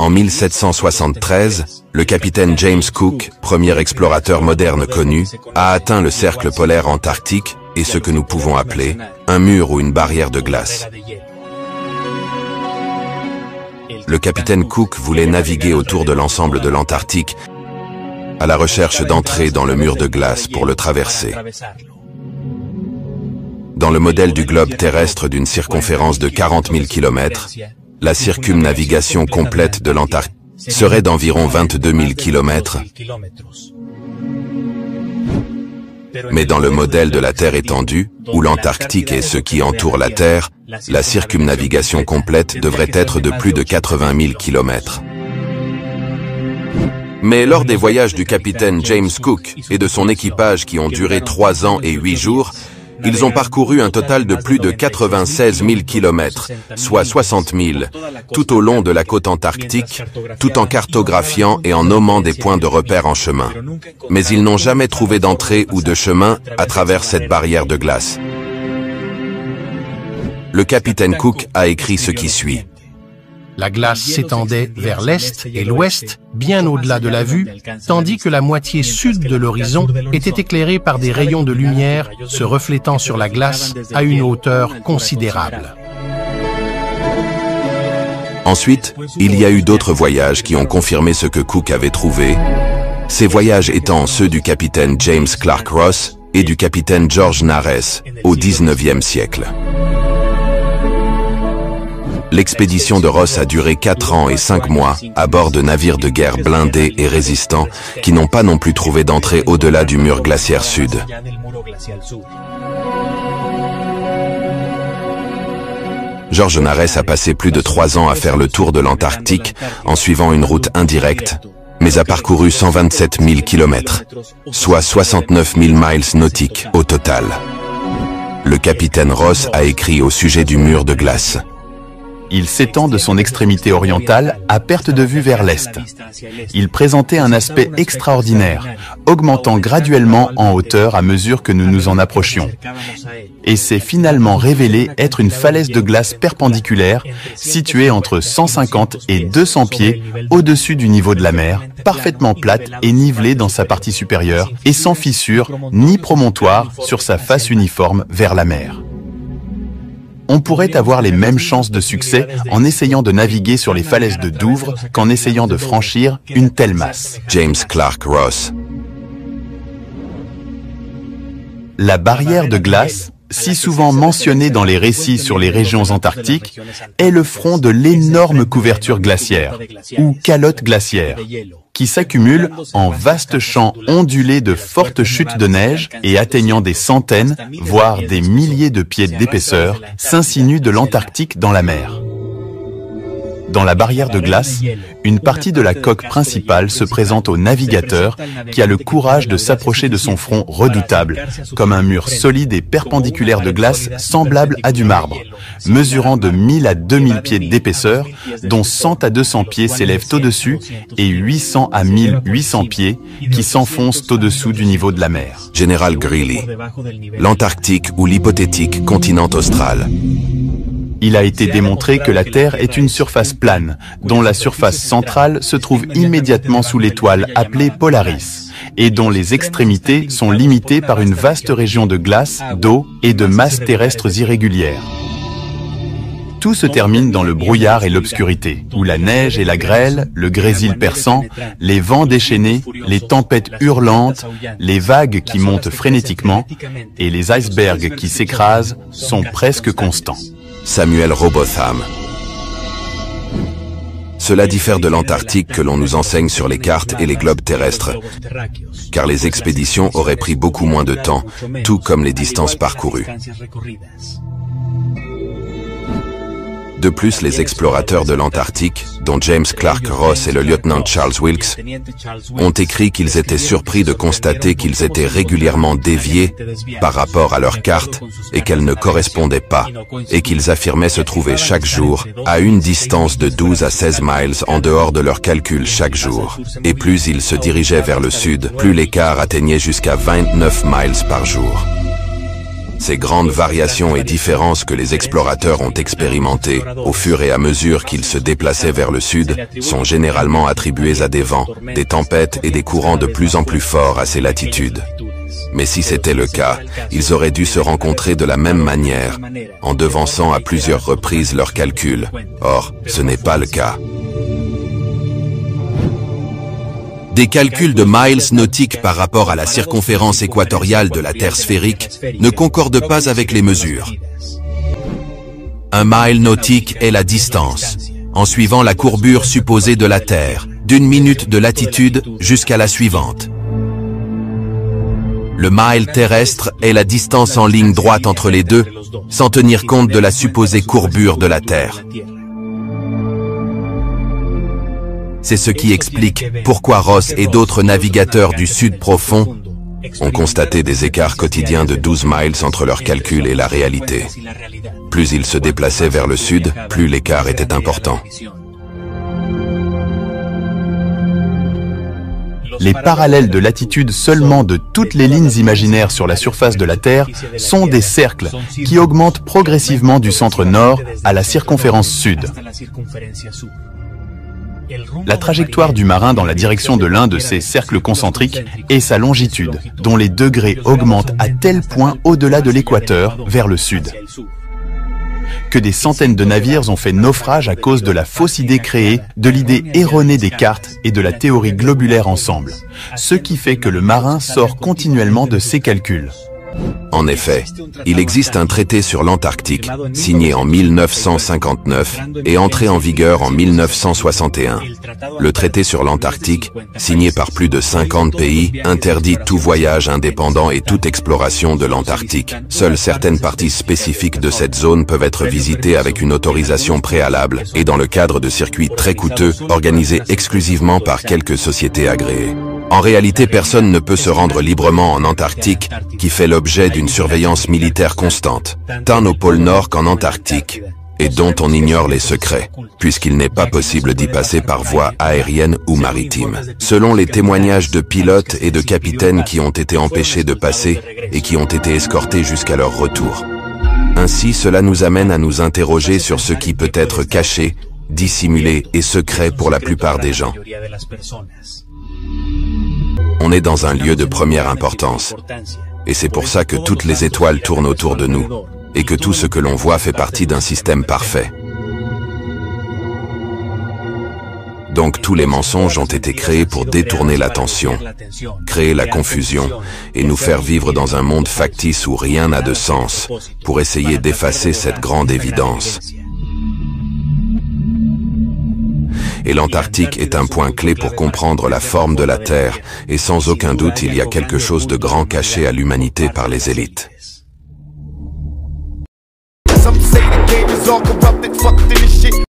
En 1773, le capitaine James Cook, premier explorateur moderne connu, a atteint le cercle polaire antarctique et ce que nous pouvons appeler un mur ou une barrière de glace. Le capitaine Cook voulait naviguer autour de l'ensemble de l'Antarctique à la recherche d'entrer dans le mur de glace pour le traverser. Dans le modèle du globe terrestre d'une circonférence de 40 000 km, la circumnavigation complète de l'Antarctique serait d'environ 22 000 km. Mais dans le modèle de la Terre étendue, où l'Antarctique est ce qui entoure la Terre, la circumnavigation complète devrait être de plus de 80 000 km. Mais lors des voyages du capitaine James Cook et de son équipage qui ont duré 3 ans et 8 jours, ils ont parcouru un total de plus de 96 000 km, soit 60 000, tout au long de la côte antarctique, tout en cartographiant et en nommant des points de repère en chemin. Mais ils n'ont jamais trouvé d'entrée ou de chemin à travers cette barrière de glace. Le capitaine Cook a écrit ce qui suit. La glace s'étendait vers l'est et l'ouest, bien au-delà de la vue, tandis que la moitié sud de l'horizon était éclairée par des rayons de lumière se reflétant sur la glace à une hauteur considérable. Ensuite, il y a eu d'autres voyages qui ont confirmé ce que Cook avait trouvé, ces voyages étant ceux du capitaine James Clark Ross et du capitaine George Nares au XIXe siècle. L'expédition de Ross a duré 4 ans et 5 mois à bord de navires de guerre blindés et résistants qui n'ont pas non plus trouvé d'entrée au-delà du mur glaciaire sud. George Nares a passé plus de 3 ans à faire le tour de l'Antarctique en suivant une route indirecte, mais a parcouru 127 000 km, soit 69 000 miles nautiques au total. Le capitaine Ross a écrit au sujet du mur de glace. Il s'étend de son extrémité orientale à perte de vue vers l'est. Il présentait un aspect extraordinaire, augmentant graduellement en hauteur à mesure que nous nous en approchions. Et s'est finalement révélé être une falaise de glace perpendiculaire située entre 150 et 200 pieds au-dessus du niveau de la mer, parfaitement plate et nivelée dans sa partie supérieure et sans fissure ni promontoire sur sa face uniforme vers la mer. On pourrait avoir les mêmes chances de succès en essayant de naviguer sur les falaises de Douvres qu'en essayant de franchir une telle masse. James Clark Ross. La barrière de glace, si souvent mentionnée dans les récits sur les régions antarctiques, est le front de l'énorme couverture glaciaire, ou calotte glaciaire, qui s'accumule en vastes champs ondulés de fortes chutes de neige et atteignant des centaines, voire des milliers de pieds d'épaisseur, s'insinuent de l'Antarctique dans la mer. Dans la barrière de glace, une partie de la coque principale se présente au navigateur qui a le courage de s'approcher de son front redoutable, comme un mur solide et perpendiculaire de glace semblable à du marbre, mesurant de 1000 à 2000 pieds d'épaisseur, dont 100 à 200 pieds s'élèvent au-dessus et 800 à 1800 pieds qui s'enfoncent au-dessous du niveau de la mer. Général Greely. L'Antarctique ou l'hypothétique continent austral. Il a été démontré que la Terre est une surface plane, dont la surface centrale se trouve immédiatement sous l'étoile appelée Polaris, et dont les extrémités sont limitées par une vaste région de glace, d'eau et de masses terrestres irrégulières. Tout se termine dans le brouillard et l'obscurité, où la neige et la grêle, le grésil perçant, les vents déchaînés, les tempêtes hurlantes, les vagues qui montent frénétiquement et les icebergs qui s'écrasent sont presque constants. Samuel Robotham. Cela diffère de l'Antarctique que l'on nous enseigne sur les cartes et les globes terrestres, car les expéditions auraient pris beaucoup moins de temps, tout comme les distances parcourues. De plus, les explorateurs de l'Antarctique, dont James Clark Ross et le lieutenant Charles Wilkes, ont écrit qu'ils étaient surpris de constater qu'ils étaient régulièrement déviés par rapport à leurs cartes et qu'elles ne correspondaient pas, et qu'ils affirmaient se trouver chaque jour à une distance de 12 à 16 miles en dehors de leurs calculs chaque jour. Et plus ils se dirigeaient vers le sud, plus l'écart atteignait jusqu'à 29 miles par jour. Ces grandes variations et différences que les explorateurs ont expérimentées au fur et à mesure qu'ils se déplaçaient vers le sud sont généralement attribuées à des vents, des tempêtes et des courants de plus en plus forts à ces latitudes. Mais si c'était le cas, ils auraient dû se rencontrer de la même manière, en devançant à plusieurs reprises leurs calculs. Or, ce n'est pas le cas. Des calculs de miles nautiques par rapport à la circonférence équatoriale de la Terre sphérique ne concordent pas avec les mesures. Un mile nautique est la distance, en suivant la courbure supposée de la Terre, d'une minute de latitude jusqu'à la suivante. Le mile terrestre est la distance en ligne droite entre les deux, sans tenir compte de la supposée courbure de la Terre. C'est ce qui explique pourquoi Ross et d'autres navigateurs du sud profond ont constaté des écarts quotidiens de 12 miles entre leurs calculs et la réalité. Plus ils se déplaçaient vers le sud, plus l'écart était important. Les parallèles de latitude seulement de toutes les lignes imaginaires sur la surface de la Terre sont des cercles qui augmentent progressivement du centre nord à la circonférence sud. La trajectoire du marin dans la direction de l'un de ces cercles concentriques est sa longitude, dont les degrés augmentent à tel point au-delà de l'équateur, vers le sud, que des centaines de navires ont fait naufrage à cause de la fausse idée créée, de l'idée erronée des cartes et de la théorie globulaire ensemble, ce qui fait que le marin sort continuellement de ses calculs. En effet, il existe un traité sur l'Antarctique, signé en 1959 et entré en vigueur en 1961. Le traité sur l'Antarctique, signé par plus de 50 pays, interdit tout voyage indépendant et toute exploration de l'Antarctique. Seules certaines parties spécifiques de cette zone peuvent être visitées avec une autorisation préalable et dans le cadre de circuits très coûteux, organisés exclusivement par quelques sociétés agréées. En réalité, personne ne peut se rendre librement en Antarctique, qui fait l'objet d'une surveillance militaire constante, tant au pôle Nord qu'en Antarctique, et dont on ignore les secrets, puisqu'il n'est pas possible d'y passer par voie aérienne ou maritime. Selon les témoignages de pilotes et de capitaines qui ont été empêchés de passer et qui ont été escortés jusqu'à leur retour. Ainsi, cela nous amène à nous interroger sur ce qui peut être caché, dissimulé et secret pour la plupart des gens. On est dans un lieu de première importance, et c'est pour ça que toutes les étoiles tournent autour de nous, et que tout ce que l'on voit fait partie d'un système parfait. Donc tous les mensonges ont été créés pour détourner l'attention, créer la confusion, et nous faire vivre dans un monde factice où rien n'a de sens, pour essayer d'effacer cette grande évidence. Et l'Antarctique est un point clé pour comprendre la forme de la Terre, et sans aucun doute il y a quelque chose de grand caché à l'humanité par les élites.